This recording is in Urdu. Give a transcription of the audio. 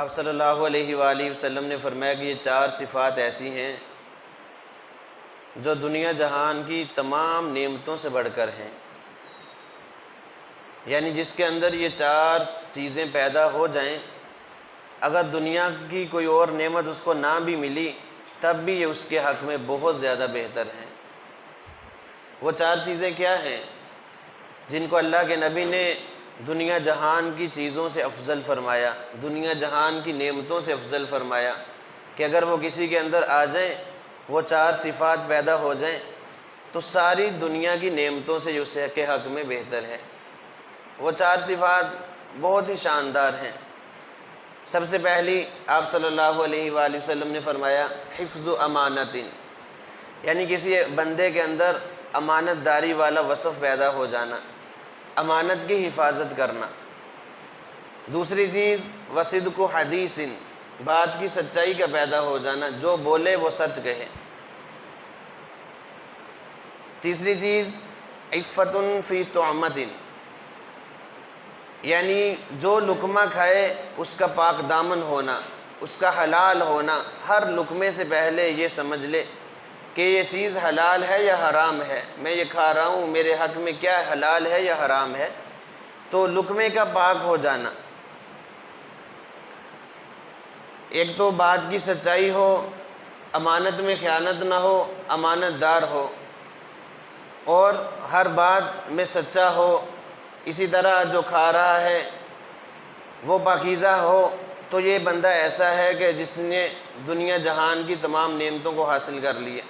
آپ صلی اللہ علیہ وآلہ وسلم نے فرمایا کہ یہ 4 صفات ایسی ہیں جو دنیا جہان کی تمام نعمتوں سے بڑھ کر ہیں، یعنی جس کے اندر یہ 4 چیزیں پیدا ہو جائیں، اگر دنیا کی کوئی اور نعمت اس کو نہ بھی ملی تب بھی یہ اس کے حق میں بہت زیادہ بہتر ہیں۔ وہ 4 چیزیں کیا ہیں جن کو اللہ کے نبی نے دنیا جہان کی چیزوں سے افضل فرمایا، دنیا جہان کی نعمتوں سے افضل فرمایا کہ اگر وہ کسی کے اندر آ جائیں، وہ 4 صفات پیدا ہو جائیں تو ساری دنیا کی نعمتوں سے اس کے حق میں بہتر ہے۔ وہ 4 صفات بہت ہی شاندار ہیں۔ سب سے پہلی آپ صلی اللہ علیہ وآلہ وسلم نے فرمایا حفظ امانت، یعنی کسی بندے کے اندر امانت داری والا وصف پیدا ہو جانا، امانت کی حفاظت کرنا۔ دوسری چیز وصدق حدیث، بات کی سچائی کا پیدا ہو جانا، جو بولے وہ سچ کہے۔ تیسری چیز عفت فی طعمۃ، یعنی جو لقمہ کھائے اس کا پاک دامن ہونا، اس کا حلال ہونا، ہر لقمے سے پہلے یہ سمجھ لے کہ یہ چیز حلال ہے یا حرام ہے، میں یہ کھا رہا ہوں میرے حق میں کیا حلال ہے یا حرام ہے، تو لقمے کا پاک ہو جانا۔ ایک تو بات کی سچائی ہو، امانت میں خیانت نہ ہو، امانت دار ہو، اور ہر بات میں سچا ہو۔ اسی طرح جو کھا رہا ہے وہ پاکیزہ ہو، تو یہ بندہ ایسا ہے کہ جس نے دنیا جہان کی تمام نعمتوں کو حاصل کر لیا۔